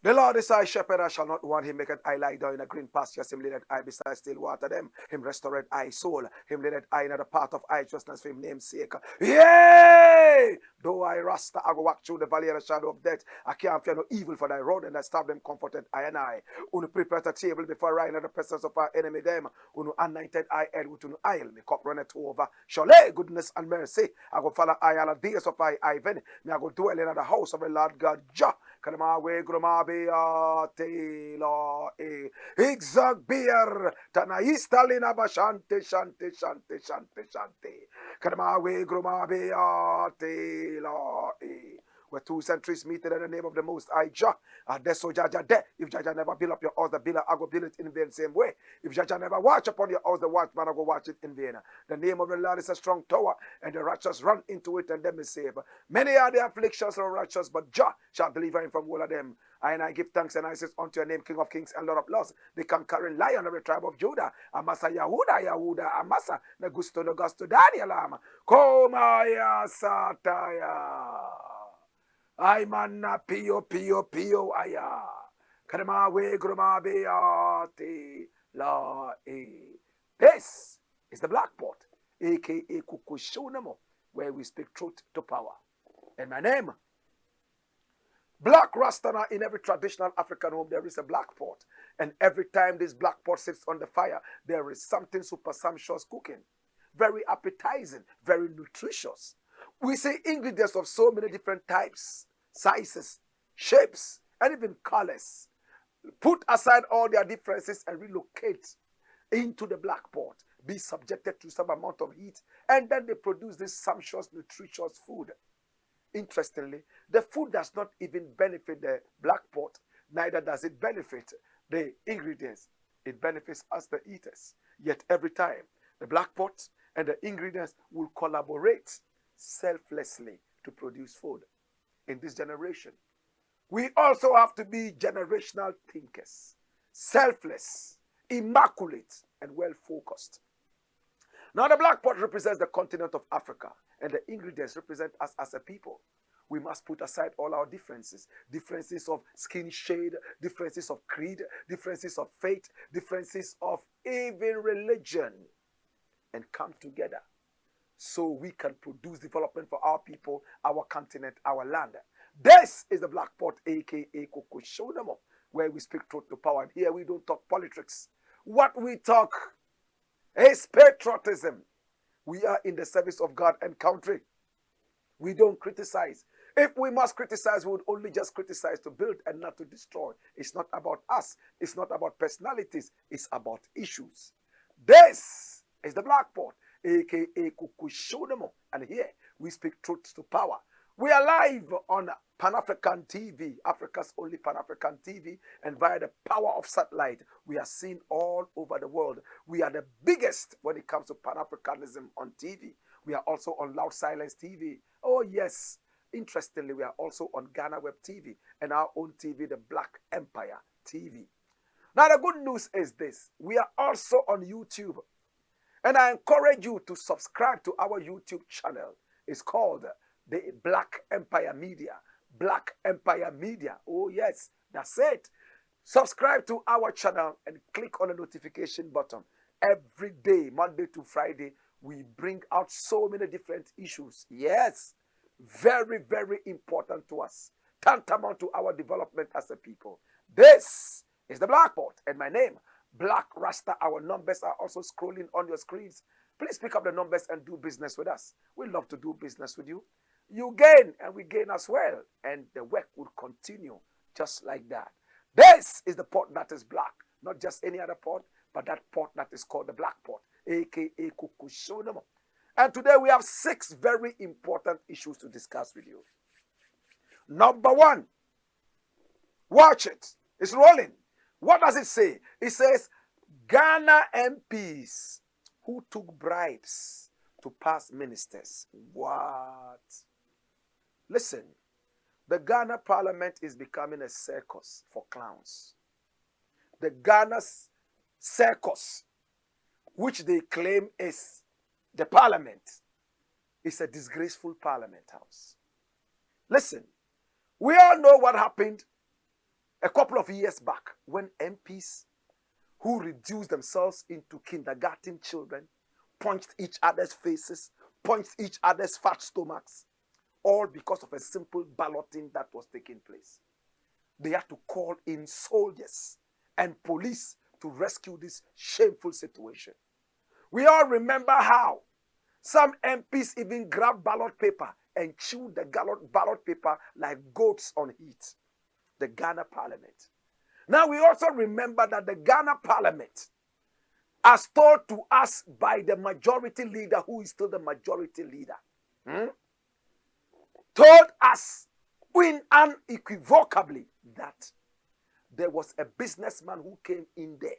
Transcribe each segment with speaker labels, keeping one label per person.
Speaker 1: The Lord is thy shepherd, I shall not want. Him maketh I lie down in a green pastures. Him leadeth I beside still water them. Him restoreth I soul. Him leadeth I in the path of righteousness for him name's sake. Yea! Though I rasta, I go walk through the valley of the shadow of death. I can't fear no evil, for thy rod and thy staff them comforted I and I. Unu prepare a table before I in the presence of our enemy them. Unu anointed I head with unu oil. Me cup runneth over. Surely goodness and mercy. I go follow I all the days of I Ivan. Me I go dwell in the house of the Lord God Jah. Kadama we groma be tela e exag beer tanaista lina bashante shante shante shante shante. Kadama we groma be tela e. Where two centuries meet in the name of the Most High Jah. That's so Jaja de. If Jaja never build up your house, the builder I go build it in vain same way. If Jaja never watch upon your house, the watchman I go watch it in vain. The name of the Lord is a strong tower, and the righteous run into it and them is saved. Many are the afflictions of the righteous, but Jah shall deliver him from all of them. And I give thanks and I say unto your name, King of Kings and Lord of Lords, the conquering Lion of the tribe of Judah. Amasa Yahuda, Yahuda, Amasa, Nagusto, Nagusto, Daniel, Komaya Sataya. I manna pio pio pio aya. Kadama we groma beate la e. This is the Black Pot, aka Kukushunamo, where we speak truth to power. And my name, Black Rasta. In every traditional African home, there is a black pot. And every time this black pot sits on the fire, there is something super sumptuous cooking. Very appetizing, very nutritious. We see ingredients of so many different types, sizes, shapes, and even colors. Put aside all their differences and relocate into the black pot. Be subjected to some amount of heat, and then they produce this sumptuous, nutritious food. Interestingly, the food does not even benefit the black pot, neither does it benefit the ingredients. It benefits us, the eaters. Yet every time, the black pot and the ingredients will collaborate selflessly to produce food. In this generation, we also have to be generational thinkers, selfless, immaculate, and well-focused. Now, the black pot represents the continent of Africa, and the ingredients represent us as a people. We must put aside all our differences, differences of skin shade, differences of creed, differences of faith, differences of even religion, and come together so we can produce development for our people, our continent, our land. This is the Black Pot, aka Kokoshonamo, where we speak truth to power. And here we don't talk politics. What we talk is patriotism. We are in the service of God and country. We don't criticize. If we must criticize, we would only just criticize to build and not to destroy. It's not about us. It's not about personalities. It's about issues. This is the Black Pot, aka Kukushonamo. And here we speak truth to power. We are live on Pan-African TV, Africa's only Pan-African TV, and via the power of satellite, we are seen all over the world. We are the biggest when it comes to Pan-Africanism on TV. We are also on Loud Silence TV. Oh yes, interestingly, we are also on Ghana Web TV and our own TV, the Black Empire TV. Now the good news is this, we are also on YouTube. And I encourage you to subscribe to our YouTube channel. It's called the Black Empire Media. Black Empire Media. Oh yes, that's it. Subscribe to our channel and click on the notification button. Every day, Monday to Friday, we bring out so many different issues. Yes, very, very important to us. Tantamount to our development as a people. This is the Black Pot, and my name, Black Rasta. Our numbers are also scrolling on your screens. Please pick up the numbers and do business with us. We love to do business with you. You gain and we gain as well. And the work will continue just like that. This is the pot that is black. Not just any other pot, but that pot that is called the black pot, aka Kukushonamo. And today we have 6 very important issues to discuss with you. Number 1, watch it. It's rolling. What does it say? It says Ghana MPs who took bribes to pass ministers. What? Listen, the Ghana parliament is becoming a circus for clowns. The Ghana circus, which they claim is the parliament, is a disgraceful parliament house. Listen, we all know what happened a couple of years back when MPs who reduced themselves into kindergarten children punched each other's faces, punched each other's fat stomachs, all because of a simple balloting that was taking place. They had to call in soldiers and police to rescue this shameful situation. We all remember how some MPs even grabbed ballot paper and chewed the ballot paper like goats on heat. The Ghana parliament. Now we also remember that the Ghana parliament, as told to us by the majority leader, who is still the majority leader, told us unequivocally that there was a businessman who came in there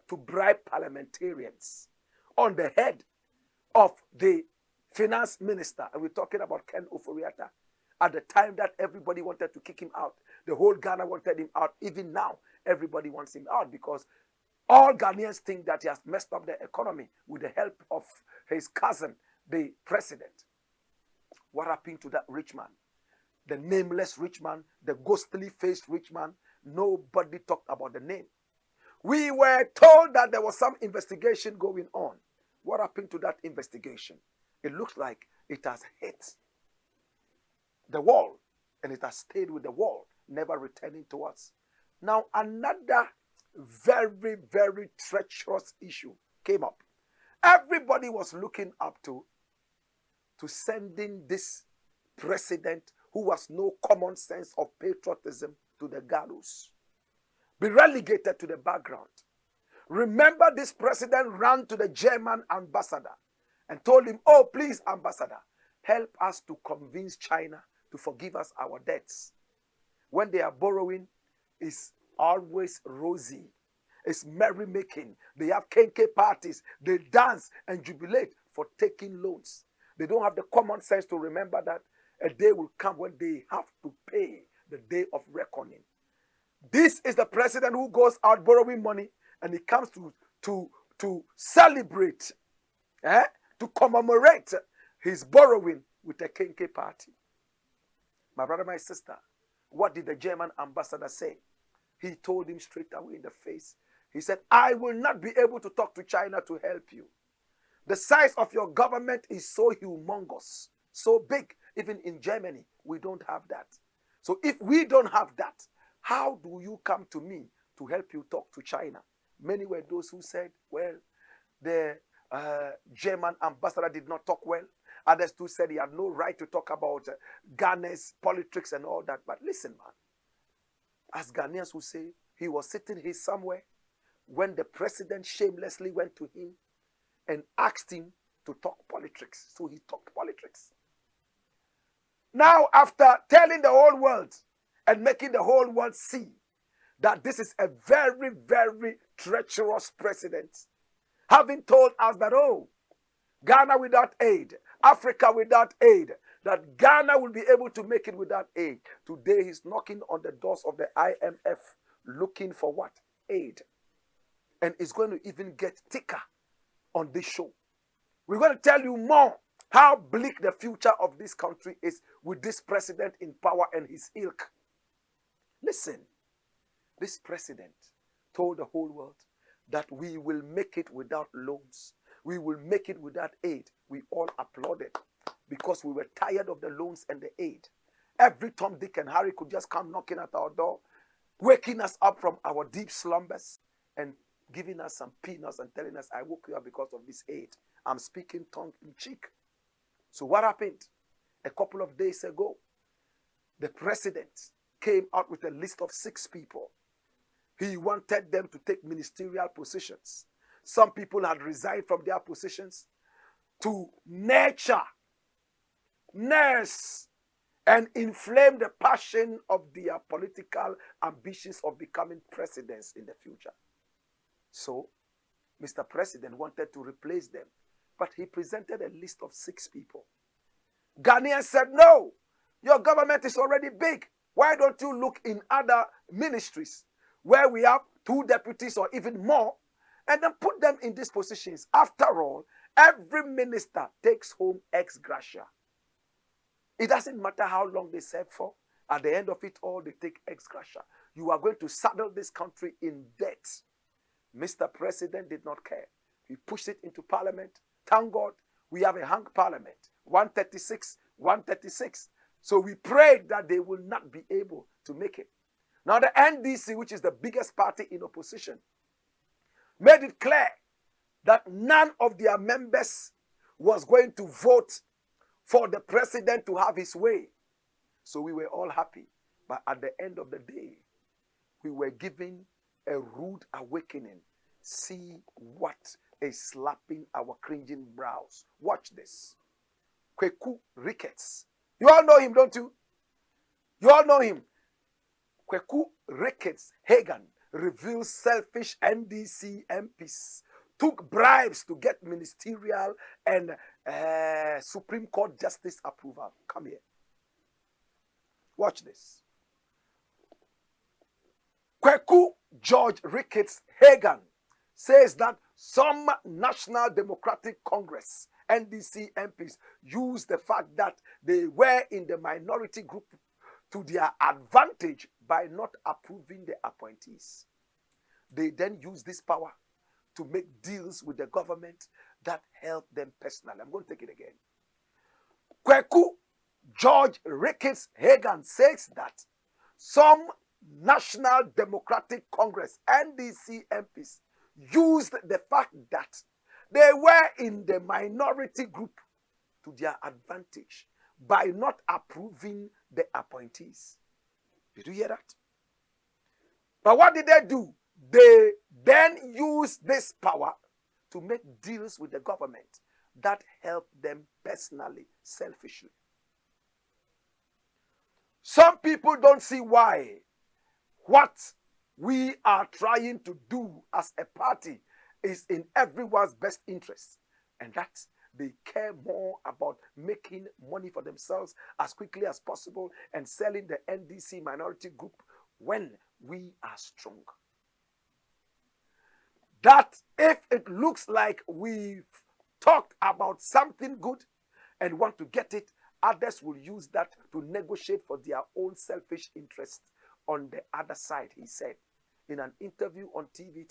Speaker 1: to bribe parliamentarians on the head of the finance minister. And we're talking about Ken Oforiatta. At the time that everybody wanted to kick him out, the whole Ghana wanted him out. Even now, everybody wants him out because all Ghanaians think that he has messed up the economy with the help of his cousin, the president. What happened to that rich man? The nameless rich man, the ghostly faced rich man. Nobody talked about the name. We were told that there was some investigation going on. What happened to that investigation? It looks like it has hit the wall, and it has stayed with the wall, never returning to us. Now, another very, very treacherous issue came up. Everybody was looking up to sending this president who has no common sense of patriotism to the gallows, be relegated to the background. Remember, this president ran to the German ambassador and told him, oh, please, ambassador, help us to convince China to forgive us our debts. When they are borrowing, it's always rosy. It's merrymaking. They have kenke parties. They dance and jubilate for taking loans. They don't have the common sense to remember that a day will come when they have to pay, the day of reckoning. This is the president who goes out borrowing money, and he comes to celebrate, to commemorate his borrowing with a kenke party. My brother, my sister, what did the German ambassador say? He told him straight away in the face. He said, I will not be able to talk to China to help you. The size of your government is so humongous, so big. Even in Germany, we don't have that. So if we don't have that, how do you come to me to help you talk to China? Many were those who said, well, the German ambassador did not talk well. Others too said he had no right to talk about Ghana's politics and all that. But listen, man, as Ghanaians who say, he was sitting here somewhere when the president shamelessly went to him and asked him to talk politics. So he talked politics. Now, after telling the whole world and making the whole world see that this is a very, very treacherous president, having told us that, oh, Ghana without aid, Africa without aid, that Ghana will be able to make it without aid. Today he's knocking on the doors of the IMF looking for what? Aid. And it's going to even get thicker on this show. We're going to tell you more how bleak the future of this country is with this president in power and his ilk. Listen, this president told the whole world that we will make it without loans. We will make it without aid. We all applauded because we were tired of the loans and the aid. Every Tom, Dick, and Harry could just come knocking at our door, waking us up from our deep slumbers and giving us some peanuts and telling us, I woke you up because of this aid. I'm speaking tongue in cheek. So what happened? A couple of days ago, the president came out with a list of 6 people. He wanted them to take ministerial positions. Some people had resigned from their positions to nurse, and inflame the passion of their political ambitions of becoming presidents in the future. So, Mr. President wanted to replace them, but he presented a list of 6 people. Ghanaians said, no, your government is already big. Why don't you look in other ministries where we have 2 deputies or even more, and then put them in these positions? After all, every minister takes home ex gratia. It doesn't matter how long they serve for. At the end of it all, they take ex gratia. You are going to saddle this country in debt. Mr. President did not care. He pushed it into parliament. Thank God we have a hung parliament. 136, 136. So we prayed that they will not be able to make it. Now the NDC, which is the biggest party in opposition, made it clear that none of their members was going to vote for the president to have his way. So we were all happy. But at the end of the day, we were given a rude awakening. See what is slapping our cringing brows. Watch this. Kweku Ricketts. You all know him, don't you? You all know him. Kweku Ricketts Hagan reveals selfish NDC MPs took bribes to get ministerial and Supreme Court justice approval. Come here. Watch this. Kweku George Ricketts Hagan says that some National Democratic Congress NDC MPs used the fact that they were in the minority group to their advantage by not approving the appointees. They then used this power to make deals with the government that helped them personally. I'm going to take it again. Kweku George Ricketts Hagan says that some National Democratic Congress NDC MPs used the fact that they were in the minority group to their advantage by not approving the appointees. Did you hear that? But what did they do? They then used this power to make deals with the government that helped them personally, selfishly. Some people don't see why what we are trying to do as a party is in everyone's best interest, and that they care more about making money for themselves as quickly as possible and selling the NDC minority group when we are strong. That if it looks like we've talked about something good and want to get it, others will use that to negotiate for their own selfish interest on the other side, he said in an interview on TV.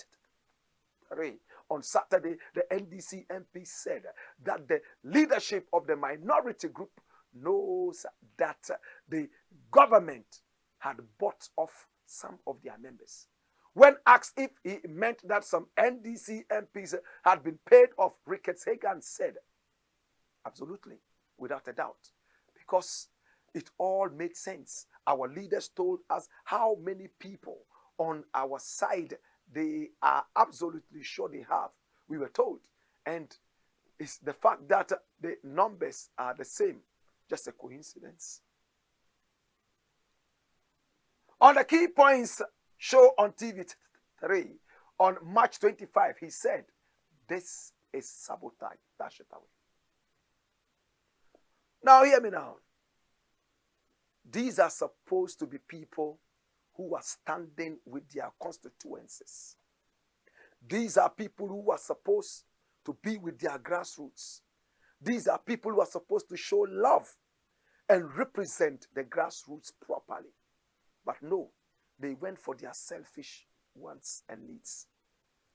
Speaker 1: On Saturday, the NDC MP said that the leadership of the minority group knows that the government had bought off some of their members. When asked if he meant that some NDC MPs had been paid off, Ricketts Hagan said, absolutely, without a doubt, because it all made sense. Our leaders told us how many people on our side they are absolutely sure they have. We were told. And it's the fact that the numbers are the same. Just a coincidence. On the key points show on TV3 on March 25, he said, this is sabotage. Dash it away. Now hear me now. These are supposed to be people who are standing with their constituencies. These are people who are supposed to be with their grassroots. These are people who are supposed to show love and represent the grassroots properly. But no, they went for their selfish wants and needs.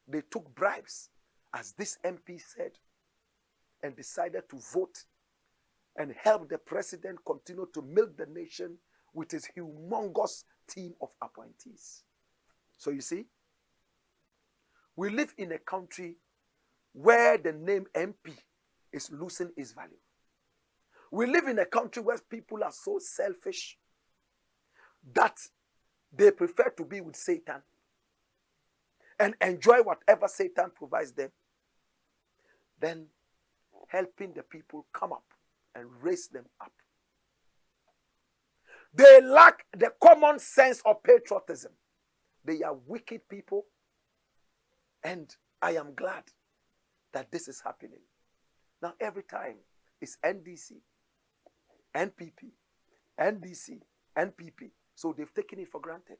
Speaker 1: They took bribes, as this MP said, and decided to vote and help the president continue to milk the nation with his humongous team of appointees. So you see, we live in a country where the name MP is losing its value. We live in a country where people are so selfish that they prefer to be with Satan and enjoy whatever Satan provides them, than helping the people come up and raise them up. They lack the common sense of patriotism. They are wicked people, and I am glad that this is happening. Now every time it's NDC, NPP, NDC, NPP. So they've taken it for granted.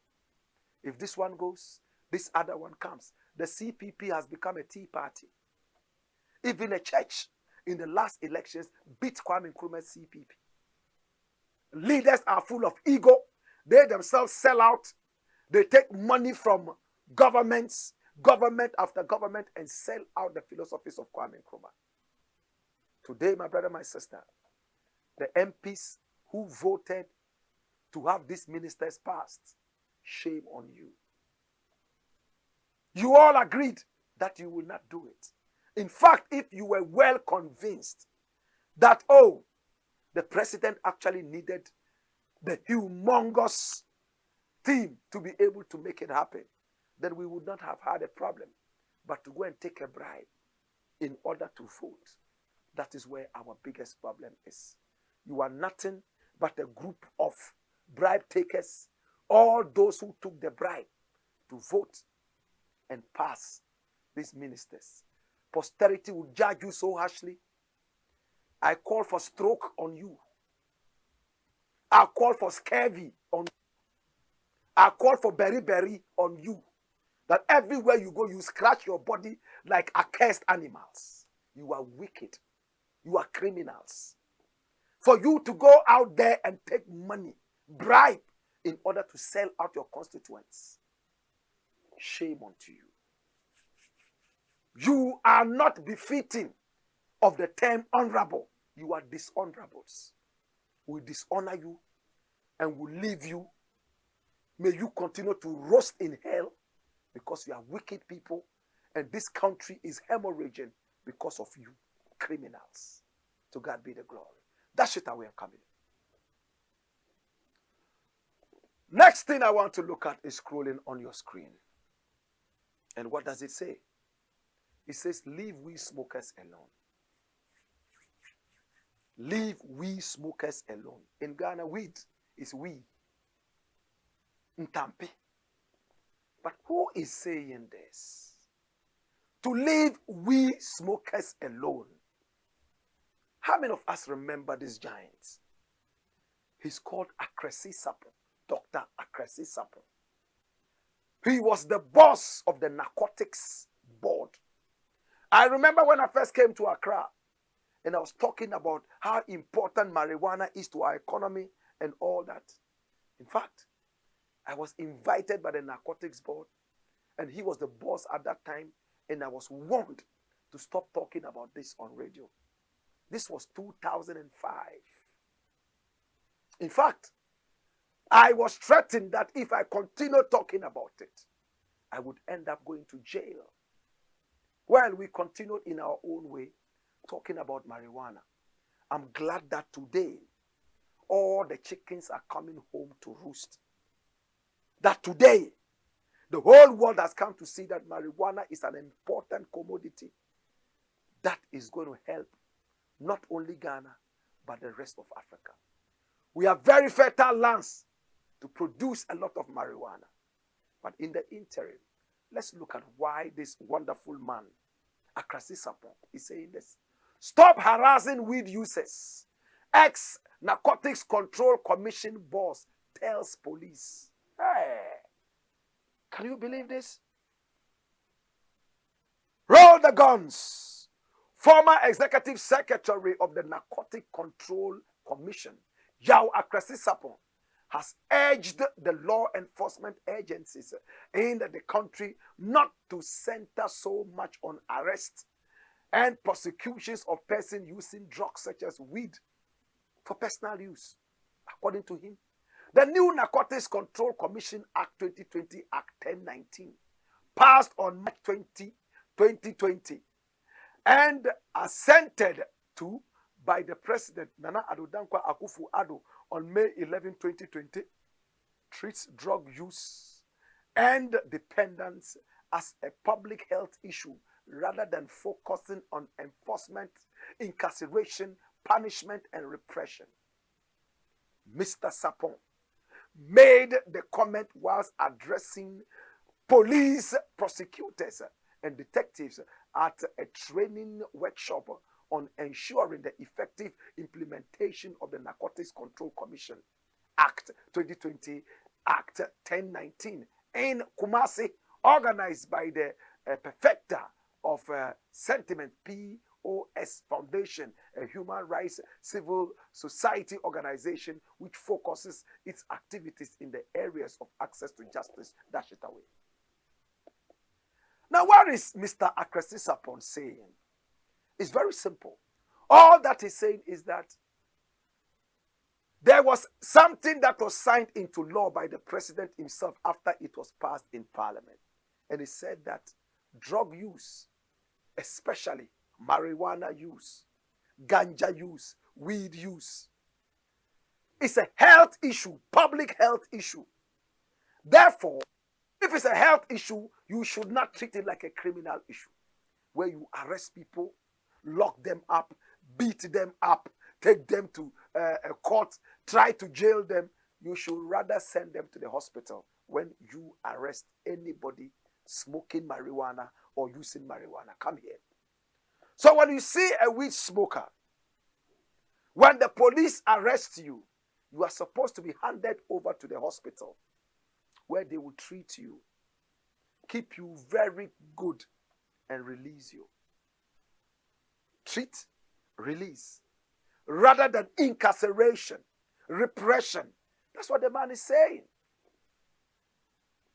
Speaker 1: If this one goes, this other one comes. The CPP has become a tea party. Even a church in the last elections beat Kwame Nkrumah's CPP. Leaders are full of ego. They themselves sell out. They take money from governments, government after government, and sell out the philosophies of Kwame Nkrumah. Today, my brother, my sister, the MPs who voted to have these ministers passed, shame on you. You all agreed that you will not do it. In fact, if you were well convinced that, oh, the president actually needed the humongous team to be able to make it happen, then we would not have had a problem. But to go and take a bribe in order to vote, that is where our biggest problem is. You are nothing but a group of bribe takers, all those who took the bribe to vote and pass these ministers. Posterity will judge you so harshly. I call for stroke on you. I call for scurvy on you. I call for berry on you. That everywhere you go, you scratch your body like accursed animals. You are wicked. You are criminals. For you to go out there and take money, bribe, in order to sell out your constituents, shame unto you. You are not befitting of the term honorable. You are dishonorables. We dishonor you and will leave you. May you continue to roast in hell because you are wicked people, and this country is hemorrhaging because of you, criminals. To God be the glory. That's it, away I'm coming. Next thing I want to look at is scrolling on your screen. And what does it say? It says, leave we smokers alone. Leave we smokers alone. In Ghana, weed is we. Ntampi. But who is saying this? To leave we smokers alone. How many of us remember this giant? He's called Akresi Sapon, Dr. Akresi Sapon. He was the boss of the narcotics board. I remember when I first came to Accra, and I was talking about how important marijuana is to our economy and all that. In fact, I was invited by the narcotics board, and he was the boss at that time, and I was warned to stop talking about this on radio. This was 2005. In fact, I was threatened that if I continue talking about it, I would end up going to jail. Well, we continued in our own way, talking about marijuana. I'm glad that today, all the chickens are coming home to roost. That today, the whole world has come to see that marijuana is an important commodity that is going to help not only Ghana, but the rest of Africa. We have very fertile lands to produce a lot of marijuana. But in the interim, let's look at why this wonderful man, Akresi Sapon, is saying this. Stop harassing weed users. Ex-Narcotics Control Commission boss tells police. Hey, can you believe this? Roll the guns. Former Executive Secretary of the Narcotic Control Commission, Yao Akresi Sapon, has urged the law enforcement agencies in the country not to center so much on arrests and prosecutions of persons using drugs such as weed for personal use. According to him, the new Narcotics Control Commission Act 2020, Act 1019, passed on March 20, 2020, and assented to by the President Nana Addo Dankwa Akufo-Addo on May 11, 2020, treats drug use and dependence as a public health issue rather than focusing on enforcement, incarceration, punishment, and repression. Mr. Sapon made the comment whilst addressing police, prosecutors, and detectives at a training workshop on ensuring the effective implementation of the Narcotics Control Commission Act 2020, Act 1019 in Kumasi, organized by the perfecter of Sentiment POS Foundation, a human rights civil society organization which focuses its activities in the areas of access to justice. Dash it away. Now, what is Mr. Akresi Sapon saying? It's very simple. All that he's saying is that there was something that was signed into law by the president himself after it was passed in parliament. And he said that drug use, especially marijuana use, ganja use, weed use, is a health issue, public health issue. Therefore, if it's a health issue, you should not treat it like a criminal issue, where you arrest people, lock them up, beat them up, take them to a court, try to jail them. You should rather send them to the hospital when you arrest anybody smoking marijuana or using marijuana. Come here. So when you see a weed smoker, when the police arrest you, you are supposed to be handed over to the hospital where they will treat you, keep you very good, and release you. Treat, release, rather than incarceration, repression. That's what the man is saying.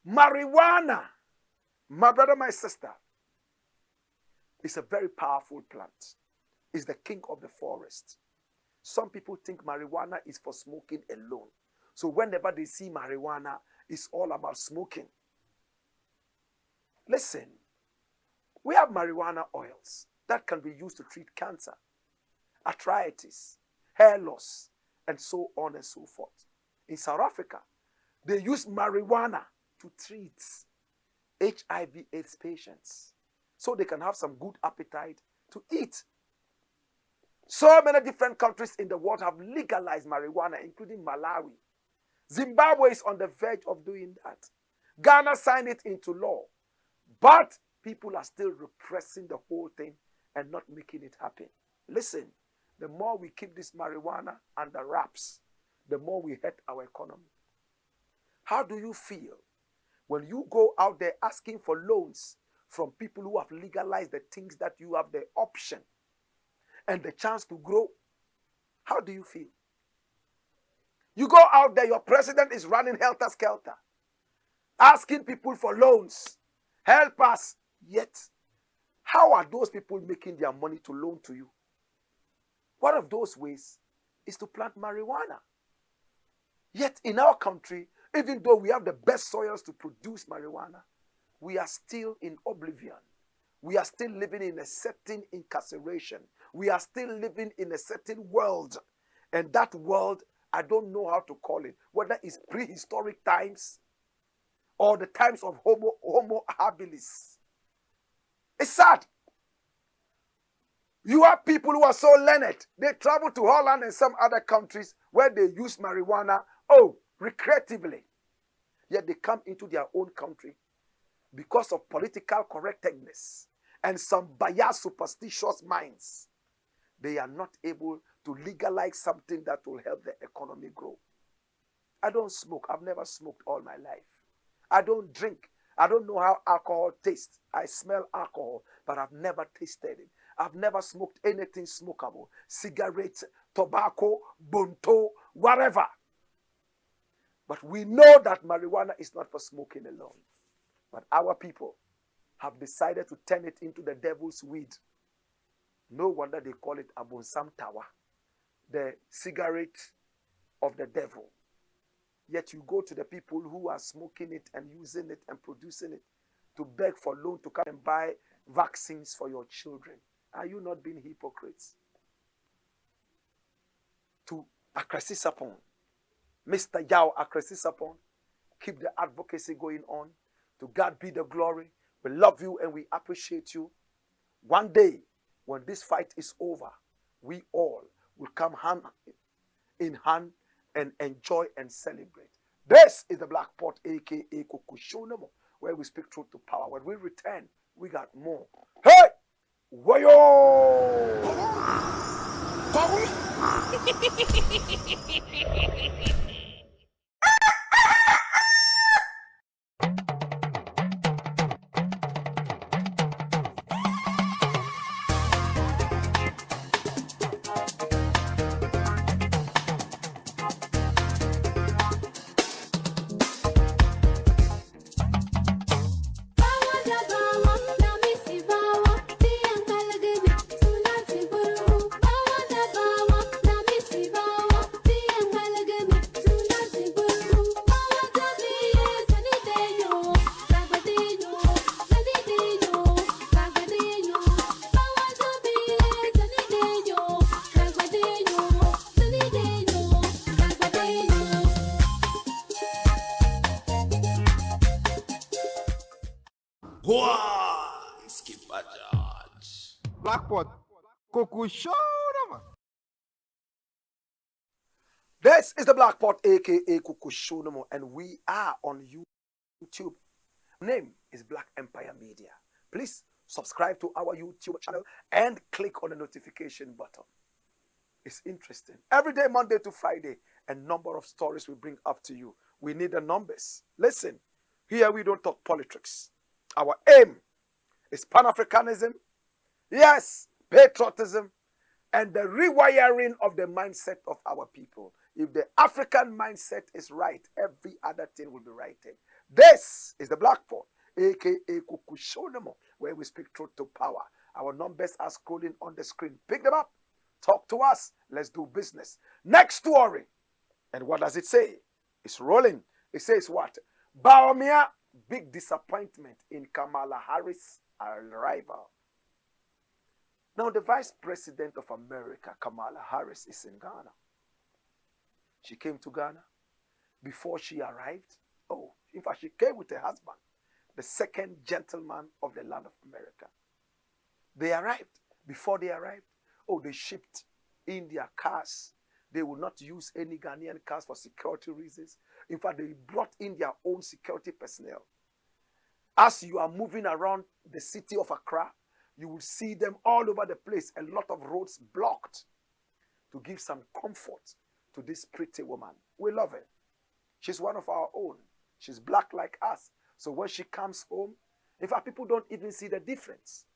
Speaker 1: Marijuana, my brother, my sister, is a very powerful plant. It's the king of the forest. Some people think marijuana is for smoking alone. So whenever they see marijuana, it's all about smoking. Listen, we have marijuana oils that can be used to treat cancer, arthritis, hair loss, and so on and so forth. In South Africa, they use marijuana to treat HIV/AIDS patients so they can have some good appetite to eat. So many different countries in the world have legalized marijuana, including Malawi. Zimbabwe is on the verge of doing that. Ghana signed it into law. But people are still repressing the whole thing and not making it happen. Listen, the more we keep this marijuana under wraps, the more we hurt our economy. How do you feel when you go out there asking for loans from people who have legalized the things that you have the option and the chance to grow? How do you feel? You go out there, your president is running helter-skelter, asking people for loans. Help us. Yet, how are those people making their money to loan to you? One of those ways is to plant marijuana. Yet in our country, even though we have the best soils to produce marijuana, we are still in oblivion. We are still living in a certain incarceration. We are still living in a certain world. And that world, I don't know how to call it, whether it's prehistoric times or the times of Homo habilis. It's sad. You have people who are so learned. They travel to Holland and some other countries where they use marijuana, recreatively. Yet they come into their own country because of political correctness and some biased, superstitious minds. They are not able to legalize something that will help the economy grow. I don't smoke. I've never smoked all my life. I don't drink. I don't know how alcohol tastes. I smell alcohol, but I've never tasted it. I've never smoked anything smokable. Cigarettes, tobacco, bonto, whatever. But we know that marijuana is not for smoking alone. But our people have decided to turn it into the devil's weed. No wonder they call it Abonsam Tawa, the cigarette of the devil. Yet you go to the people who are smoking it and using it and producing it to beg for loan to come and buy vaccines for your children. Are you not being hypocrites? To Akresisapon, Mr. Yao Akresisapon, keep the advocacy going on. To God be the glory. We love you and we appreciate you. One day, when this fight is over, we all will come hand in hand and enjoy and celebrate. This is the Black Pot, aka Kukushonamo, where we speak truth to power. When we return, we got more. Hey! Wayo!
Speaker 2: Blakk Pot, Kukushonamo.
Speaker 1: This is the Black Pot, aka Kukushonamo, and we are on YouTube. Name is Black Empire Media. Please subscribe to our YouTube channel and click on the notification button. It's interesting. Every day, Monday to Friday, a number of stories we bring up to you. We need the numbers. Listen, here we don't talk politics. Our aim is Pan-Africanism, yes, patriotism, and the rewiring of the mindset of our people. If the African mindset is right, every other thing will be righted. This is the Black Pot, aka Kukushonamo, where we speak truth to power. Our numbers are scrolling on the screen. Pick them up. Talk to us. Let's do business. Next story. And what does it say? It's rolling. It says what? BAWUMIA, big disappointment in Kamala Harris' arrival. Now, the Vice President of America, Kamala Harris, is in Ghana. She came to Ghana. Before she arrived, in fact, she came with her husband, the second gentleman of the land of America. They arrived. Before they arrived, they shipped in their cars. They would not use any Ghanaian cars for security reasons. In fact, they brought in their own security personnel. As you are moving around the city of Accra, you will see them all over the place, a lot of roads blocked to give some comfort to this pretty woman. We love her. She's one of our own. She's black like us. So when she comes home, in fact, people don't even see the difference.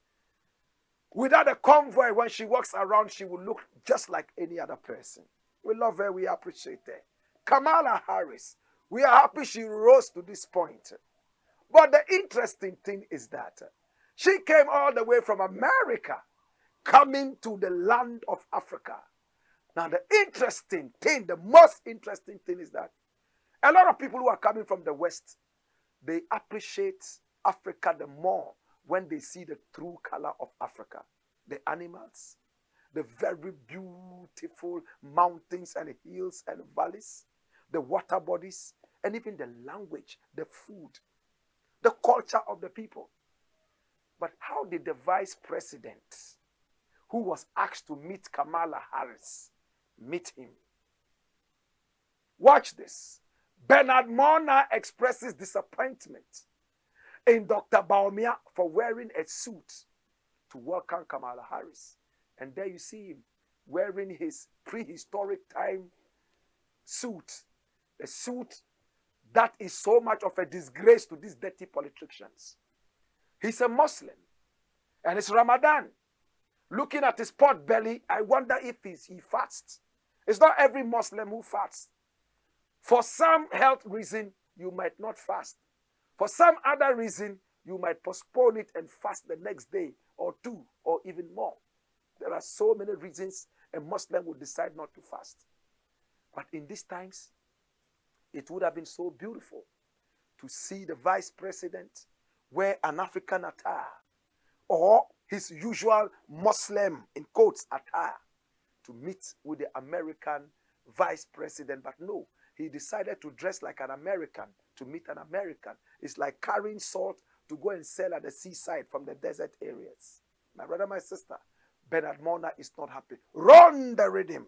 Speaker 1: Without a convoy, when she walks around, she will look just like any other person. We love her. We appreciate her. Kamala Harris, we are happy she rose to this point. But the interesting thing is that she came all the way from America, coming to the land of Africa. Now, the interesting thing, the most interesting thing is that a lot of people who are coming from the West, they appreciate Africa the more when they see the true color of Africa. The animals, the very beautiful mountains and hills and valleys, the water bodies, and even the language, the food, the culture of the people. But how did the Vice President, who was asked to meet Kamala Harris, meet him? Watch this. Bernard Mona expresses disappointment in Dr. BAWUMIA for wearing a suit to welcome Kamala Harris. And there you see him wearing his prehistoric time suit, a suit that is so much of a disgrace to these dirty politicians. He's a Muslim, and it's Ramadan. Looking at his pot belly, I wonder if he fasts. It's not every Muslim who fasts. For some health reason, you might not fast. For some other reason, you might postpone it and fast the next day or two or even more. There are so many reasons a Muslim would decide not to fast. But in these times, it would have been so beautiful to see the Vice President wear an African attire, or his usual Muslim, in quotes, attire to meet with the American vice president. But no, he decided to dress like an American to meet an American. It's like carrying salt to go and sell at the seaside from the desert areas. My brother, my sister, Bernard Mona is not happy. Run the rhythm.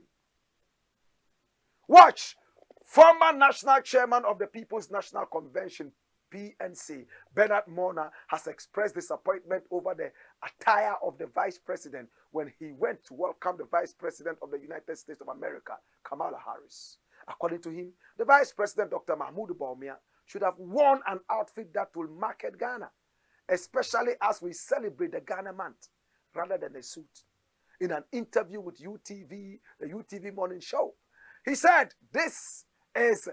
Speaker 1: Watch. Former national chairman of the People's National Convention, PNC, Bernard Mona, has expressed disappointment over the attire of the vice president when he went to welcome the vice president of the United States of America, Kamala Harris. According to him, the vice president, Dr. BAWUMIA, should have worn an outfit that will market Ghana, especially as we celebrate the Ghana month, rather than a suit. In an interview with UTV, the UTV morning show, he said, "This is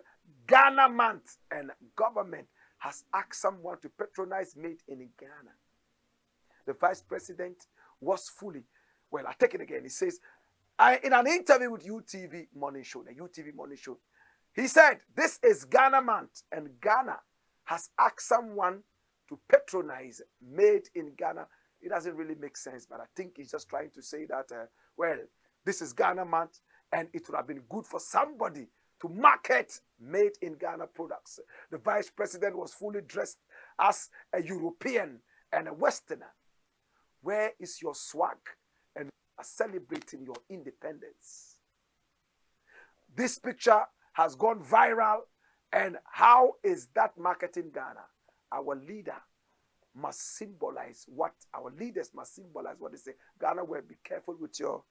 Speaker 1: Ghana month and government has asked someone to patronize made in Ghana." The vice president was fully, well, I take it again. He says, in an interview with UTV morning show, the UTV morning show, he said, "This is Ghana month and Ghana has asked someone to patronize made in Ghana." It doesn't really make sense, but I think he's just trying to say that, well, this is Ghana month and it would have been good for somebody to market made in Ghana products. The vice president was fully dressed as a European and a Westerner. Where is your swag and celebrating your independence? This picture has gone viral, and how is that marketing Ghana? Our leader must symbolize what our leaders must symbolize what they say. Ghana, well, be careful with your,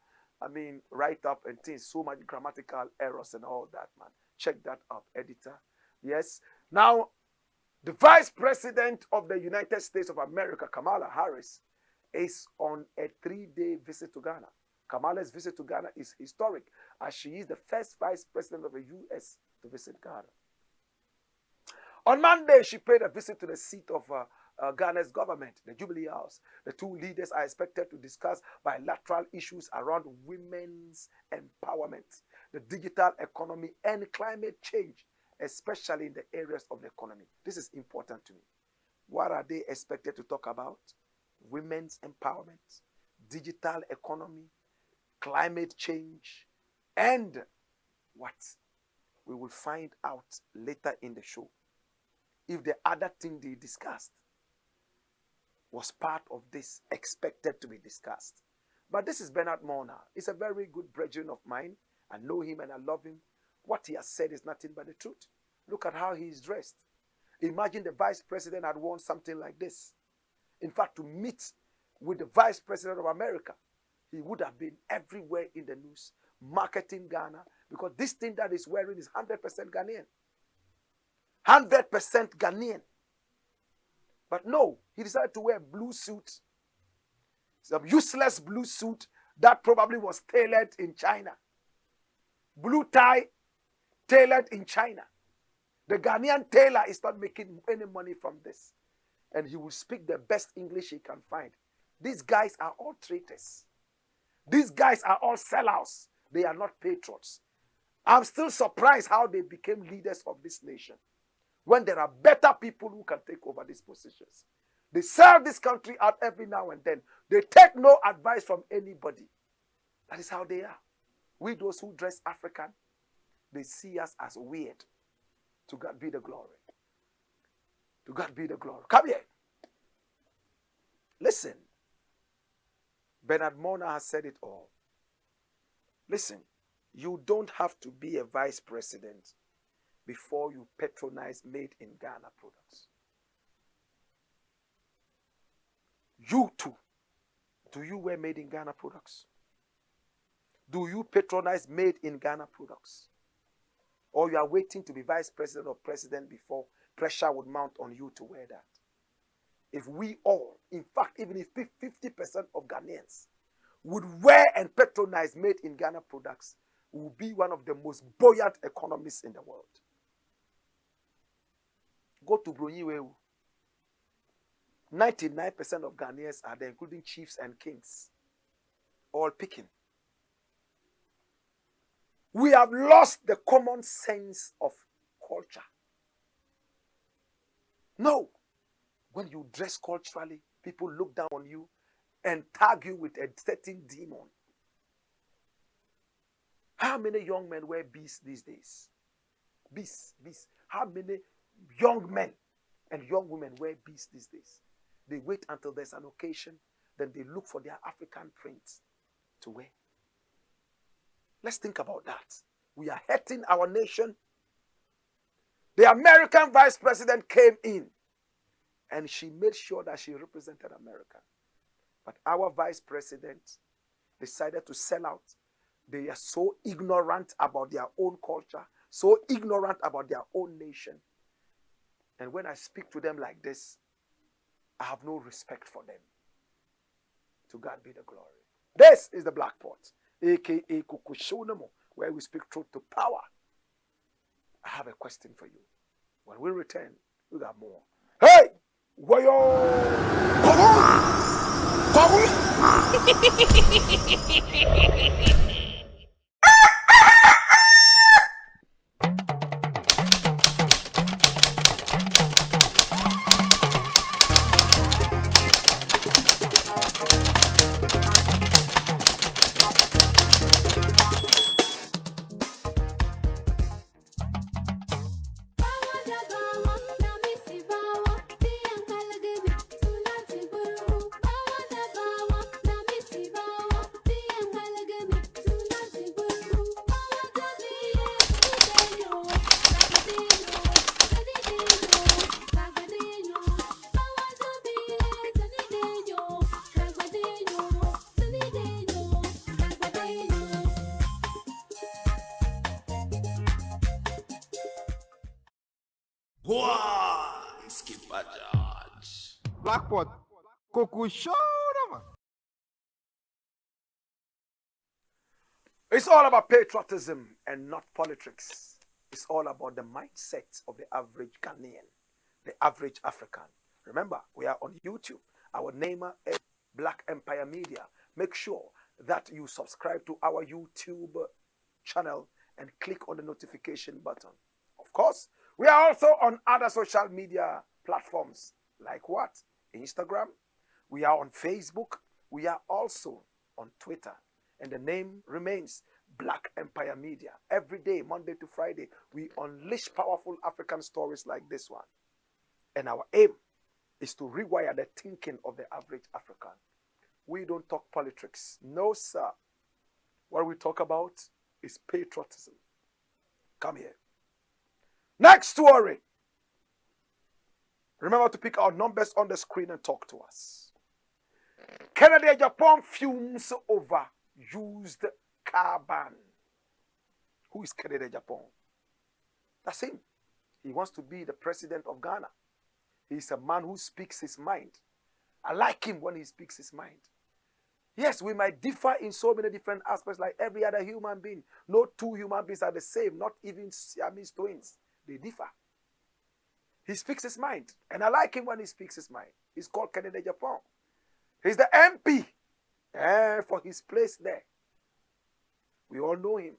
Speaker 1: write up and things. So much grammatical errors and all that, man. Check that up, editor. Yes. Now, the vice president of the United States of America, Kamala Harris, is on a 3-day visit to Ghana. Kamala's visit to Ghana is historic, as she is the first vice president of the U.S. to visit Ghana. On Monday, she paid a visit to the seat of Ghana's government, the Jubilee House. The two leaders are expected to discuss bilateral issues around women's empowerment, the digital economy, and climate change, especially in the areas of the economy. This is important to me. What are they expected to talk about? Women's empowerment, digital economy, climate change, and what? We will find out later in the show if the other thing they discussed was part of this expected to be discussed. But this is Bernard Mona. He's a very good brethren of mine. I know him and I love him. What he has said is nothing but the truth. Look at how he is dressed. Imagine the vice president had worn something like this. In fact, to meet with the vice president of America, he would have been everywhere in the news, marketing Ghana, because this thing that he's wearing is 100% Ghanaian. 100% Ghanaian. But no, he decided to wear a blue suit, some useless blue suit that probably was tailored in China. Blue tie, tailored in China. The Ghanaian tailor is not making any money from this. And he will speak the best English he can find. These guys are all traitors. These guys are all sellouts. They are not patriots. I'm still surprised how they became leaders of this nation, when there are better people who can take over these positions. They sell this country out every now and then. They take no advice from anybody. That is how they are. We, those who dress African, they see us as weird. To God be the glory. To God be the glory. Come here. Listen. Bernard Mona has said it all. Listen. You don't have to be a vice president before you patronize made in Ghana products. You too. Do you wear made in Ghana products? Do you patronize made in Ghana products? Or you are waiting to be vice president or president before pressure would mount on you to wear that? If we all, in fact, even if 50% of Ghanaians would wear and patronize made in Ghana products, we will be one of the most buoyant economies in the world. Go to Bruneiwe. 99% of Ghanaians are there, including chiefs and kings, all picking. We have lost the common sense of culture. No. When you dress culturally, people look down on you and tag you with a certain demon. How many young men wear beads these days? Beads. How many young men and young women wear beads these days? They wait until there's an occasion, then they look for their African prints to wear. Let's think about that. We are hurting our nation. The American vice president came in and she made sure that she represented America. But our vice president decided to sell out. They are so ignorant about their own culture, so ignorant about their own nation. And when I speak to them like this, I have no respect for them. To God be the glory. This is the Black Pot, aka Kukushonamo, where we speak truth to power. I have a question for you. When we return, we got more. Hey!
Speaker 2: Blakk Pot, Coco Show, man.
Speaker 1: It's all about patriotism and not politics. It's all about the mindset of the average Ghanaian, the average African. Remember, we are on YouTube. Our name is Black Empire Media. Make sure that you subscribe to our YouTube channel and click on the notification button. Of course, we are also on other social media platforms like what? Instagram. We are on Facebook. We are also on Twitter. And the name remains Black Empire Media. Every day, Monday to Friday, we unleash powerful African stories like this one. And our aim is to rewire the thinking of the average African. We don't talk politics. No, sir. What we talk about is patriotism. Come here. Next story. Remember to pick our numbers on the screen and talk to us. Canada, Japan fumes over used car ban. Who is Canada, Japan? That's him. He wants to be the president of Ghana. He's a man who speaks his mind. I like him when he speaks his mind. Yes, we might differ in so many different aspects like every other human being. No two human beings are the same, not even Siamese twins. They differ. He speaks his mind. And I like him when he speaks his mind. He's called Canada Japan. He's the MP for his place there. We all know him.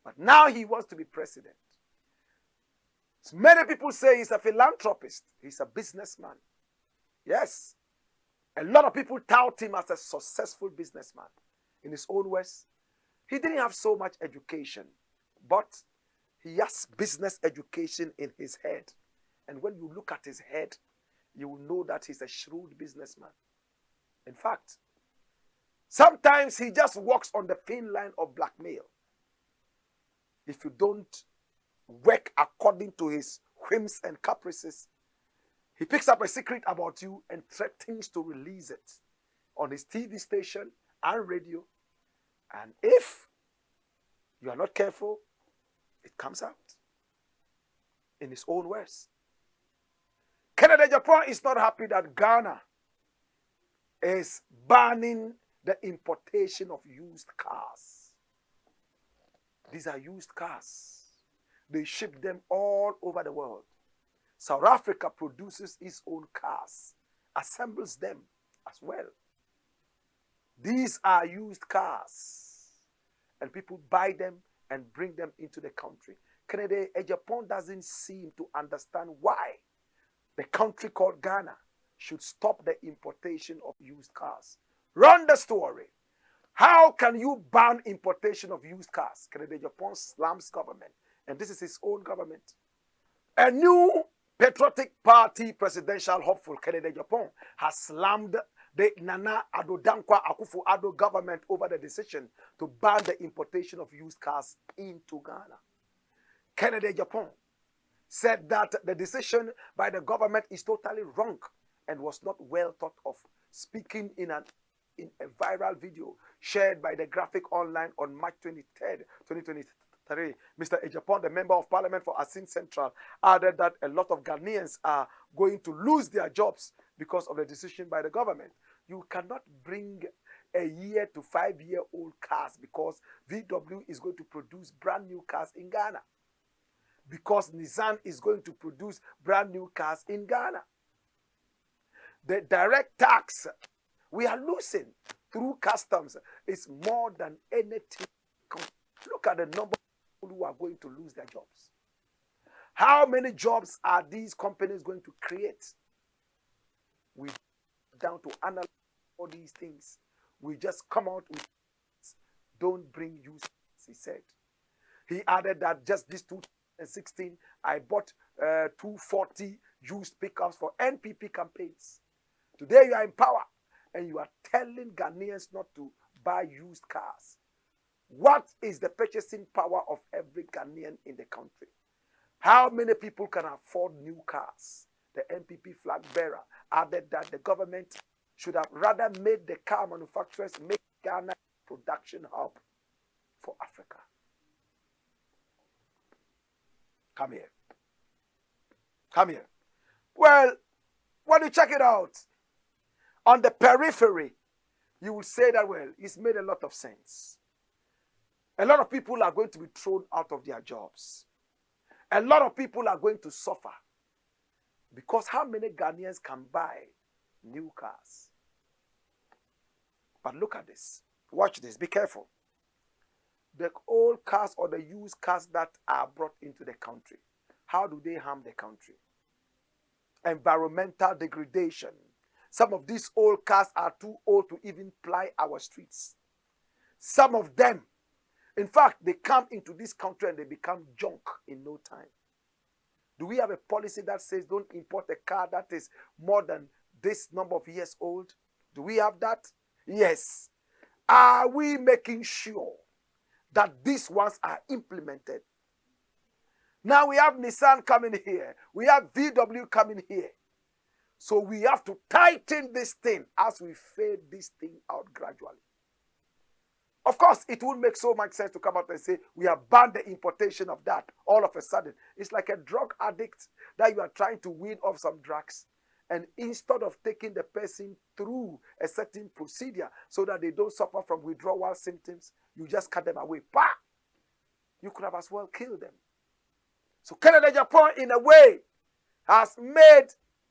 Speaker 1: But now he wants to be president. Many people say he's a philanthropist. He's a businessman. Yes. A lot of people tout him as a successful businessman. In his own words, he didn't have so much education, but he has business education in his head. And when you look at his head, you will know that he's a shrewd businessman. In fact, sometimes he just walks on the thin line of blackmail. If you don't work according to his whims and caprices, he picks up a secret about you and threatens to release it on his TV station and radio. And if you are not careful, it comes out in his own words. Canada Japan is not happy that Ghana is banning the importation of used cars. These are used cars. They ship them all over the world. South Africa produces its own cars, assembles them as well. These are used cars, and people buy them and bring them into the country. Canada, Japan doesn't seem to understand why the country called Ghana should stop the importation of used cars. Run the story. How can you ban importation of used cars? Kennedy Japan slams government, and this is his own government. A new patriotic party presidential hopeful, Kennedy Japan, has slammed the Nana Addo Dankwa Akufo-Addo government over the decision to ban the importation of used cars into Ghana. Kennedy Japan said that the decision by the government is totally wrong and was not well thought of. Speaking in a viral video shared by the Graphic Online on March 23rd, 2023, Mr. Ejapon, the Member of Parliament for Asin Central, added that a lot of Ghanaians are going to lose their jobs because of the decision by the government. You cannot bring a year to 5-year-old cars because VW is going to produce brand new cars in Ghana. Because Nissan is going to produce brand new cars in Ghana. The direct tax we are losing through customs is more than anything. Look at the number of people who are going to lose their jobs. How many jobs are these companies going to create? We down to analyze all these things. We just come out with don't bring use, he said. He added that just this 2016, I bought 240 used pickups for NPP campaigns. Today you are in power and you are telling Ghanaians not to buy used cars. What is the purchasing power of every Ghanaian in the country? How many people can afford new cars? The NPP flag bearer added that the government should have rather made the car manufacturers make Ghana a production hub for Africa. Come here. Come here. Well, when you check it out, on the periphery, you will say that, well, it's made a lot of sense. A lot of people are going to be thrown out of their jobs. A lot of people are going to suffer. Because how many Ghanaians can buy new cars? But look at this. Watch this. Be careful. The old cars or the used cars that are brought into the country, how do they harm the country? Environmental degradation. Some of these old cars are too old to even ply our streets. Some of them, in fact, they come into this country and they become junk in no time. Do we have a policy that says don't import a car that is more than this number of years old? Do we have that? Yes. Are we making sure that these ones are implemented? Now we have Nissan coming here. We have VW coming here. So we have to tighten this thing as we fade this thing out gradually. Of course, it would make so much sense to come out and say, we have banned the importation of that all of a sudden. It's like a drug addict that you are trying to wean off some drugs. And instead of taking the person through a certain procedure so that they don't suffer from withdrawal symptoms, you just cut them away. Bah! You could have as well killed them. So Kennedy Japan, in a way, has made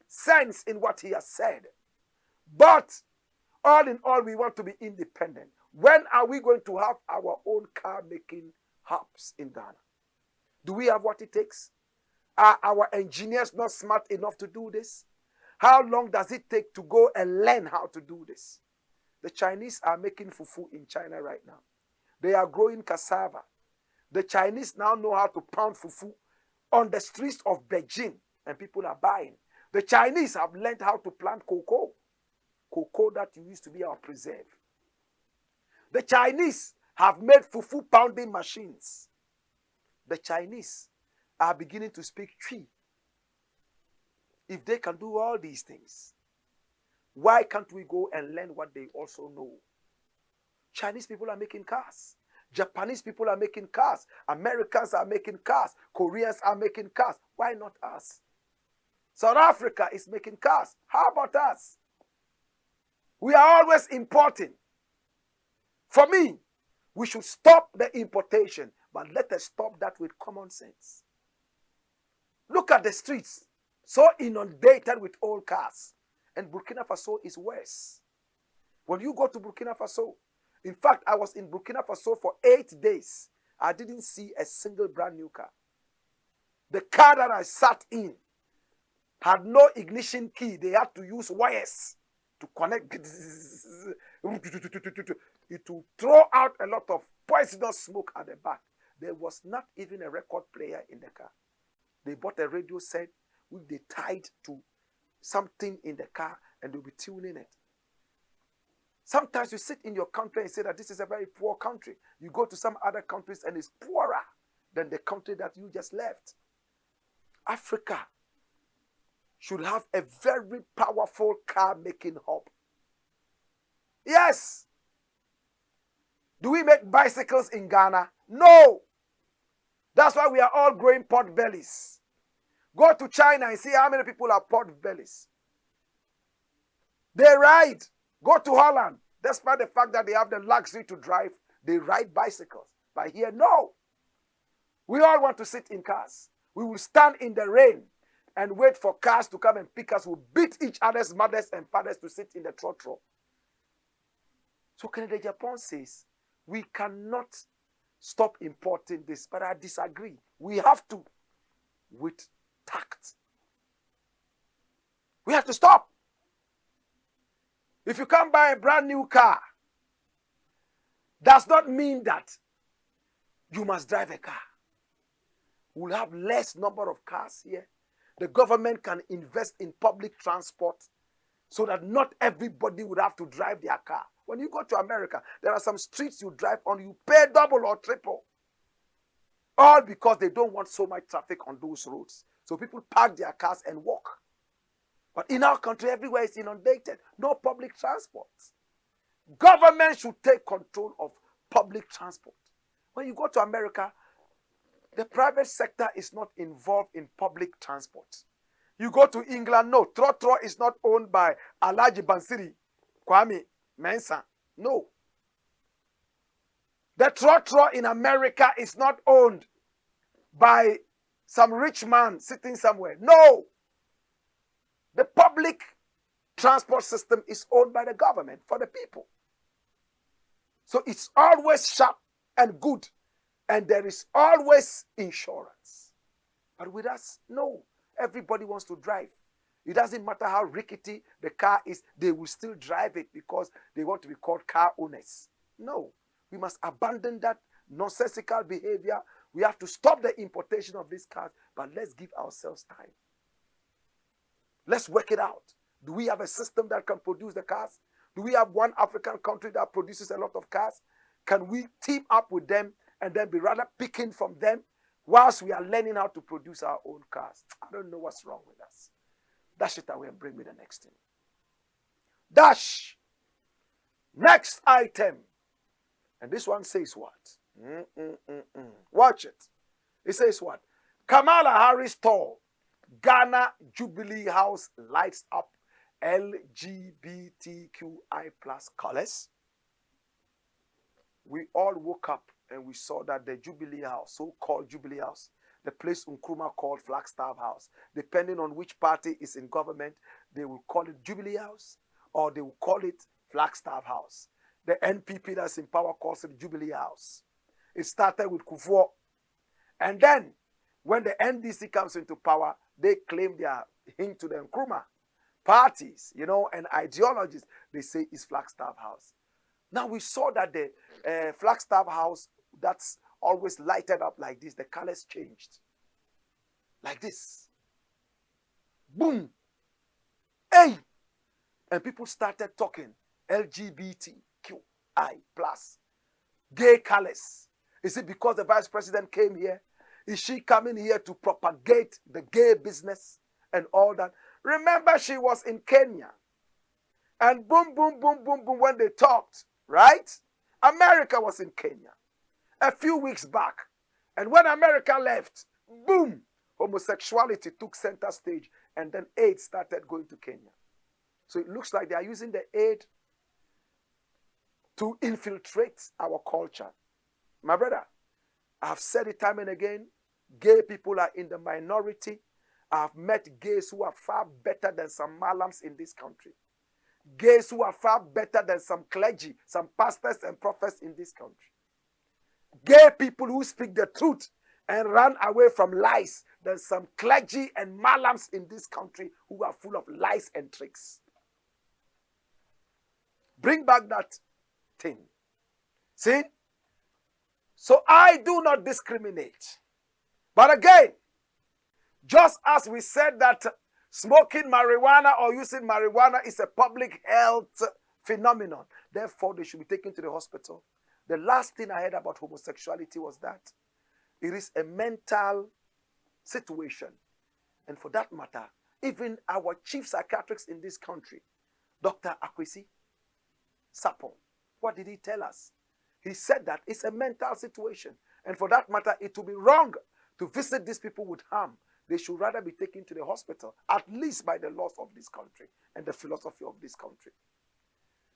Speaker 1: sense in what he has said. But all in all, we want to be independent. When are we going to have our own car-making hubs in Ghana? Do we have what it takes? Are our engineers not smart enough to do this? How long does it take to go and learn how to do this? The Chinese are making fufu in China right now. They are growing cassava. The Chinese now know how to pound fufu on the streets of Beijing, and people are buying. The Chinese have learned how to plant cocoa. Cocoa that used to be our preserve. The Chinese have made fufu pounding machines. The Chinese are beginning to speak Twi. If they can do all these things, why can't we go and learn what they also know? Chinese people are making cars. Japanese people are making cars. Americans are making cars. Koreans are making cars. Why not us? South Africa is making cars. How about us? We are always importing. For me, we should stop the importation, but let us stop that with common sense. Look at the streets, so inundated with old cars. And Burkina Faso is worse. When you go to Burkina Faso, in fact, I was in Burkina Faso for 8 days. I didn't see a single brand new car. The car that I sat in, had no ignition key. They had to use wires to connect. It will throw out a lot of poisonous smoke at the back. There was not even a record player in the car. They bought a radio set which they tied to something in the car and they'll be tuning it. Sometimes you sit in your country and say that this is a very poor country. You go to some other countries and it's poorer than the country that you just left. Africa should have a very powerful car-making hub. Yes. Do we make bicycles in Ghana? No. That's why we are all growing pot bellies. Go to China and see how many people have pot bellies. They ride. Go to Holland. Despite the fact that they have the luxury to drive, they ride bicycles. But here, no. We all want to sit in cars. We will stand in the rain and wait for cars to come and pick us. We'll beat each other's mothers and fathers to sit in the trotro. So Canada Japan says, we cannot stop importing this, but I disagree. We have to, with tact. We have to stop. If you can't buy a brand new car, does not mean that you must drive a car. We'll have less number of cars here. The government can invest in public transport so that not everybody would have to drive their car. When you go to America, there are some streets you drive on, you pay double or triple. All because they don't want so much traffic on those roads. So people park their cars and walk. But in our country, everywhere is inundated. No public transport. Government should take control of public transport. When you go to America, the private sector is not involved in public transport. You go to England, no. Trotro is not owned by Alhaji Bansiri, Kwame Mensah. No. The Trotro in America is not owned by some rich man sitting somewhere. No. The public transport system is owned by the government for the people. So it's always sharp and good. And there is always insurance. But with us, no. Everybody wants to drive. It doesn't matter how rickety the car is, they will still drive it because they want to be called car owners. No. We must abandon that nonsensical behavior. We have to stop the importation of these cars, but let's give ourselves time. Let's work it out. Do we have a system that can produce the cars? Do we have one African country that produces a lot of cars? Can we team up with them and then be rather picking from them whilst we are learning how to produce our own cars? I don't know what's wrong with us. Dash it away and bring me the next thing. Dash. Next item. And this one says what? Watch it. It says what? Kamala Harris told Ghana Jubilee House lights up LGBTQI plus colors. We all woke up and we saw that the Jubilee House, so-called Jubilee House, the place Nkrumah called Flagstaff House, depending on which party is in government, they will call it Jubilee House or they will call it Flagstaff House. The NPP that's in power calls it Jubilee House. It started with Kufuor. And then, when the NDC comes into power, they claim they are hinged to the Nkrumah parties, and ideologies. They say it's Flagstaff House. Now we saw that the Flagstaff House that's always lighted up like this, the colors changed. Like this. Boom. Hey! And people started talking LGBTQI plus. Gay colors. Is it because the vice president came here? Is she coming here to propagate the gay business and all that? Remember, she was in Kenya. And boom, boom, boom, boom, boom, when they talked, right? America was in Kenya a few weeks back. And when America left, boom, homosexuality took center stage. And then AIDS started going to Kenya. So it looks like they are using the aid to infiltrate our culture. My brother, I have said it time and again, gay people are in the minority. I have met gays who are far better than some malams in this country. Gays who are far better than some clergy, some pastors and prophets in this country. Gay people who speak the truth and run away from lies than some clergy and malams in this country who are full of lies and tricks. Bring back that thing. See? So I do not discriminate. But again, just as we said that smoking marijuana or using marijuana is a public health phenomenon, therefore they should be taken to the hospital. The last thing I heard about homosexuality was that it is a mental situation. And for that matter, even our chief psychiatrist in this country, Dr. Akwesi Sapon, what did he tell us? He said that it's a mental situation. And for that matter, it would be wrong to visit these people with harm. They should rather be taken to the hospital, at least by the laws of this country and the philosophy of this country.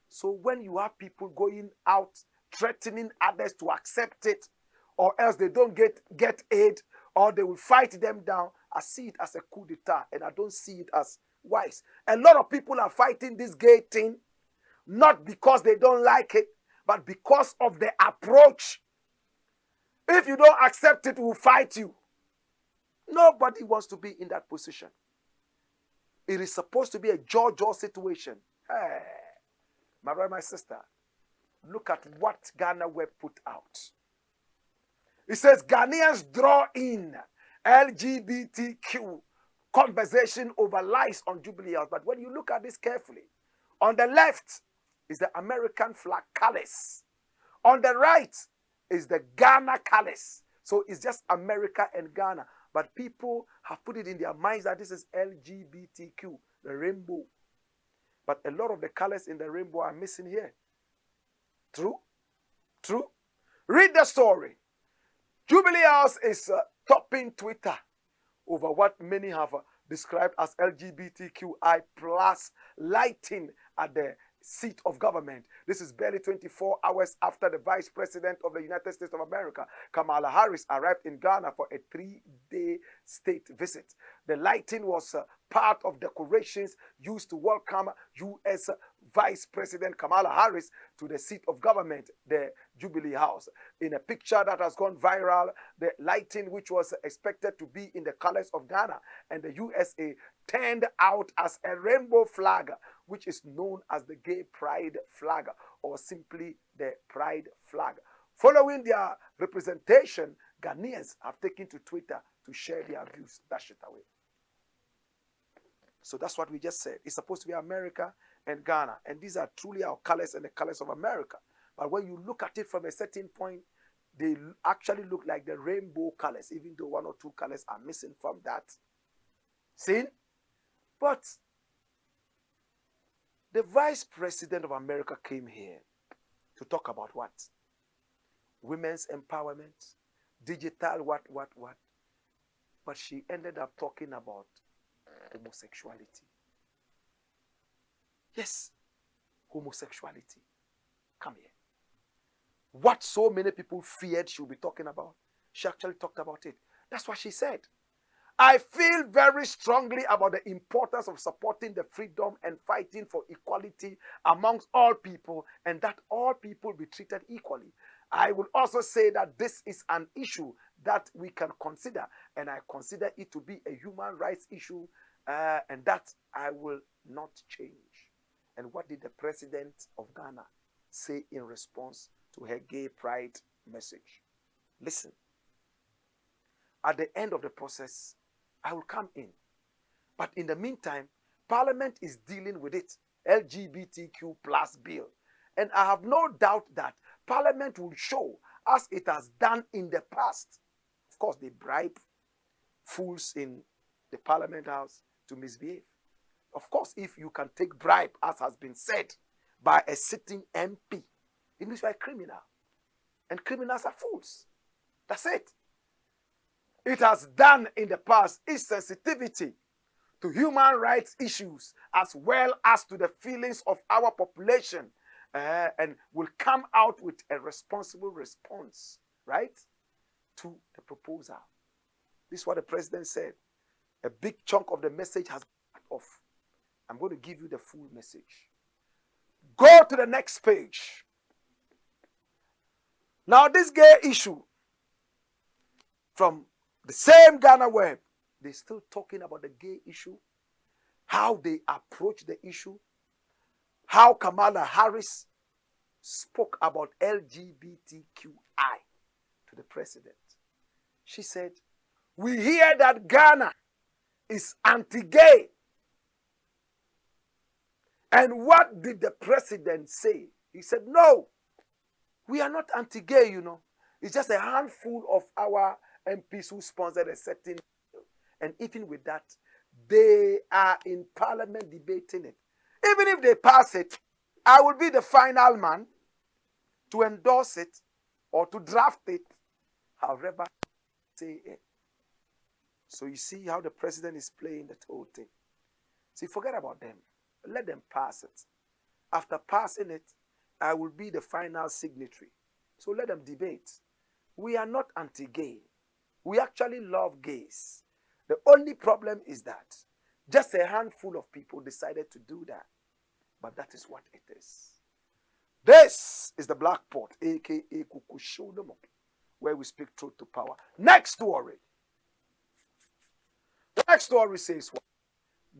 Speaker 1: So when you have people going out threatening others to accept it, or else they don't get aid, or they will fight them down, I see it as a coup d'etat, and I don't see it as wise. A lot of people are fighting this gay thing, not because they don't like it, but because of the approach. If you don't accept it, we'll fight you. Nobody wants to be in that position. It is supposed to be a jaw situation. Hey, my brother, my sister, look at what Ghana Web put out. It says Ghanaians draw in LGBTQ conversation over lies on Jubilee House. But when you look at this carefully, on the left is the American flag colours. On the right is the Ghana colours. So it's just America and Ghana. But people have put it in their minds that this is LGBTQ, the rainbow. But a lot of the colors in the rainbow are missing here. True? True? Read the story. Jubilee House is topping Twitter over what many have described as LGBTQI plus lighting at the seat of government. This is barely 24 hours after the Vice President of the United States of America, Kamala Harris, arrived in Ghana for a 3-day state visit. The lighting was part of decorations used to welcome U.S. Vice President Kamala Harris to the seat of government, the Jubilee House. In a picture that has gone viral, the lighting, which was expected to be in the colors of Ghana and the USA, turned out as a rainbow flag, which is known as the Gay Pride flag, or simply the Pride flag. Following their representation, Ghanaians have taken to Twitter to share their views. Dash it away. So that's what we just said. It's supposed to be America and Ghana, and these are truly our colors and the colors of America. But when you look at it from a certain point, they actually look like the rainbow colors, even though 1 or 2 colors are missing from that scene. But the Vice President of America came here to talk about what? Women's empowerment, digital what. But she ended up talking about homosexuality. Yes, homosexuality. Come here. What so many people feared she would be talking about, she actually talked about it. That's what she said. I feel very strongly about the importance of supporting the freedom and fighting for equality amongst all people, and that all people be treated equally. I will also say that this is an issue that we can consider, and I consider it to be a human rights issue, and that I will not change. And what did the President of Ghana say in response to her gay pride message? Listen. At the end of the process, I will come in. But in the meantime, Parliament is dealing with it, LGBTQ plus bill. And I have no doubt that Parliament will show, as it has done in the past. Of course, they bribe fools in the Parliament House to misbehave. Of course, if you can take bribe, as has been said by a sitting MP, it means you are a criminal. And criminals are fools. That's it. It has done in the past its sensitivity to human rights issues as well as to the feelings of our population, and will come out with a responsible response, right, to the proposal. This is what the President said. A big chunk of the message has been off. I'm going to give you the full message. Go to the next page. Now, this gay issue from the same Ghana Web They're still talking about the gay issue, how they approach the issue, how Kamala Harris spoke about LGBTQI to the president. She said, we hear that Ghana is anti-gay. And what did the president say? He said, no, we are not anti-gay, you know. It's just a handful of our MPs who sponsored a certain bill. And even with that, they are in parliament debating it. Even if they pass it, I will be the final man to endorse it or to draft it, however say it. So you see how the president is playing the whole thing. See, forget about them. Let them pass it. After passing it, I will be the final signatory. So let them debate. We are not anti-gay. We actually love gays. The only problem is that just a handful of people decided to do that. But that is what it is. This is the Blakk Pot, aka Kukushodomo, where we speak truth to power. Next story. The next story says what?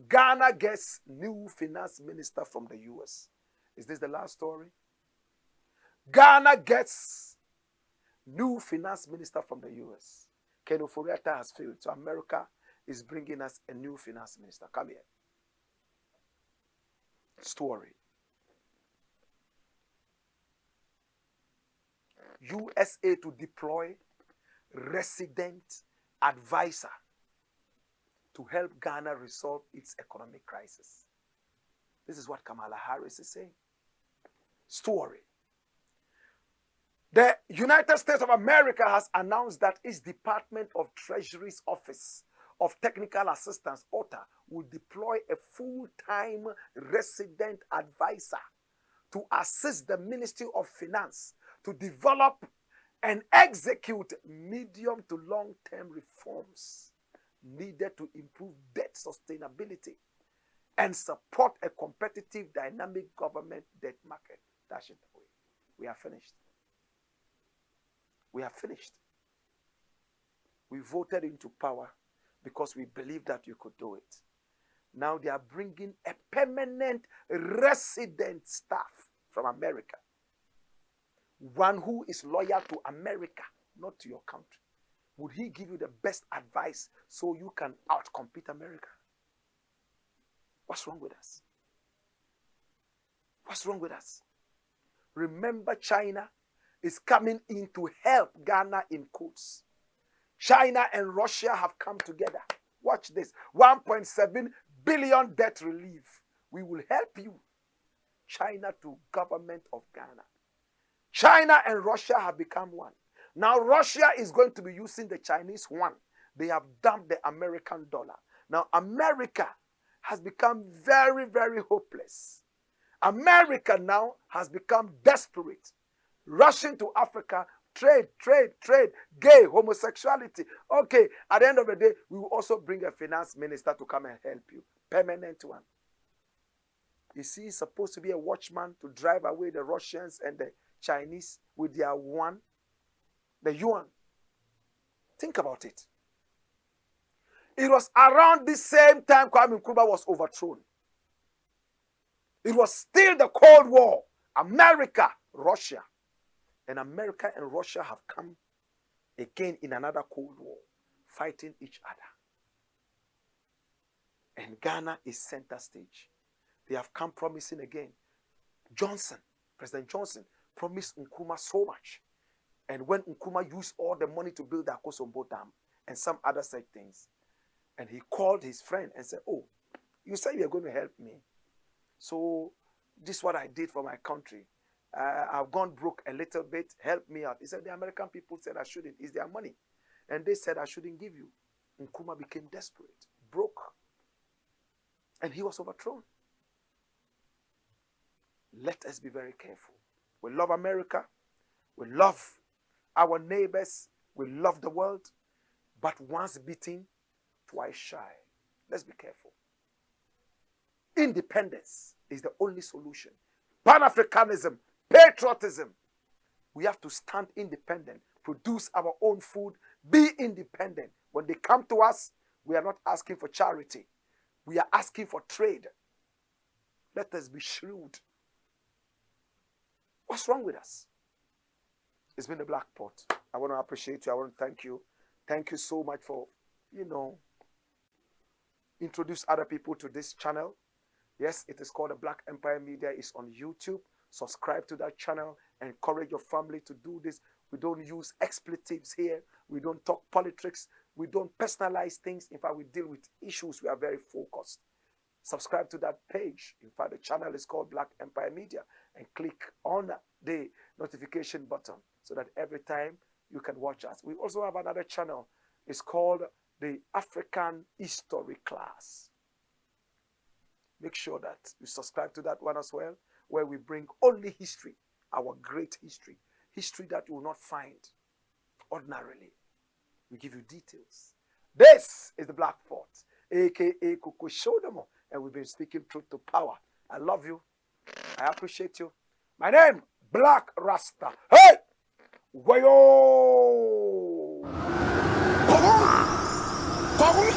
Speaker 1: Ghana gets new finance minister from the US. Is this the last story? Ghana gets new finance minister from the US. Ken Ofori-Atta has failed, so America is bringing us a new finance minister. Come here. Story. USA to deploy resident advisor to help Ghana resolve its economic crisis. This is what Kamala Harris is saying. Story. The United States of America has announced that its Department of Treasury's Office of Technical Assistance, OTA, will deploy a full-time resident advisor to assist the Ministry of Finance to develop and execute medium to long-term reforms needed to improve debt sustainability and support a competitive, dynamic government debt market. Dash it away. We are finished. We are finished. We voted into power because we believed that you could do it. Now they are bringing a permanent resident staff from America. One who is loyal to America, not to your country. Would he give you the best advice so you can outcompete America? What's wrong with us? What's wrong with us? Remember, China is coming in to help Ghana in quotes. China and Russia have come together. Watch this. 1.7 billion debt relief. We will help you. China to government of Ghana. China and Russia have become one. Now Russia is going to be using the Chinese yuan. They have dumped the American dollar. Now America has become very, very hopeless. America now has become desperate. Rushing to Africa, trade, gay, homosexuality. Okay, at the end of the day, we will also bring a finance minister to come and help you. Permanent one. You see, he's supposed to be a watchman to drive away the Russians and the Chinese with their yuan. The yuan. Think about it. It was around the same time Kwame Nkrumah was overthrown. It was still the Cold War. America, Russia. And America and Russia have come again in another Cold War, fighting each other. And Ghana is center stage. They have come promising again. President Johnson, promised Nkrumah so much. And when Nkrumah used all the money to build the Akosombo Dam and some other such things, and he called his friend and said, oh, you said you are going to help me. So this is what I did for my country. I've gone broke a little bit. Help me out. He said, the American people said I shouldn't. It's their money. And they said I shouldn't give you. Nkrumah became desperate, broke. And he was overthrown. Let us be very careful. We love America. We love our neighbors. We love the world. But once beaten, twice shy. Let's be careful. Independence is the only solution. Pan-Africanism, patriotism. We have to stand independent, produce our own food, be independent. When they come to us, We are not asking for charity. We are asking for trade. Let us be shrewd. What's wrong with us? It's been the Black Pot. I want to appreciate you. I want to thank you. Thank you so much for, introduce other people to this channel. Yes, it is called the Black Empire Media. It's on YouTube. Subscribe to that channel. Encourage your family to do this. We don't use expletives here. We don't talk politics. We don't personalize things. In fact, we deal with issues. We are very focused. Subscribe to that page. In fact, the channel is called Black Empire Media. And click on the notification button so that every time you can watch us. We also have another channel. It's called the African History Class. Make sure that you subscribe to that one as well, where we bring only history, our great history. History that you will not find ordinarily. We give you details. This is the Black Pot, a.k.a. Coco Shodomo, and we've been speaking truth to power. I love you. I appreciate you. My name, Blakk Rasta. Hey! Wayo! Bawum! Bawum!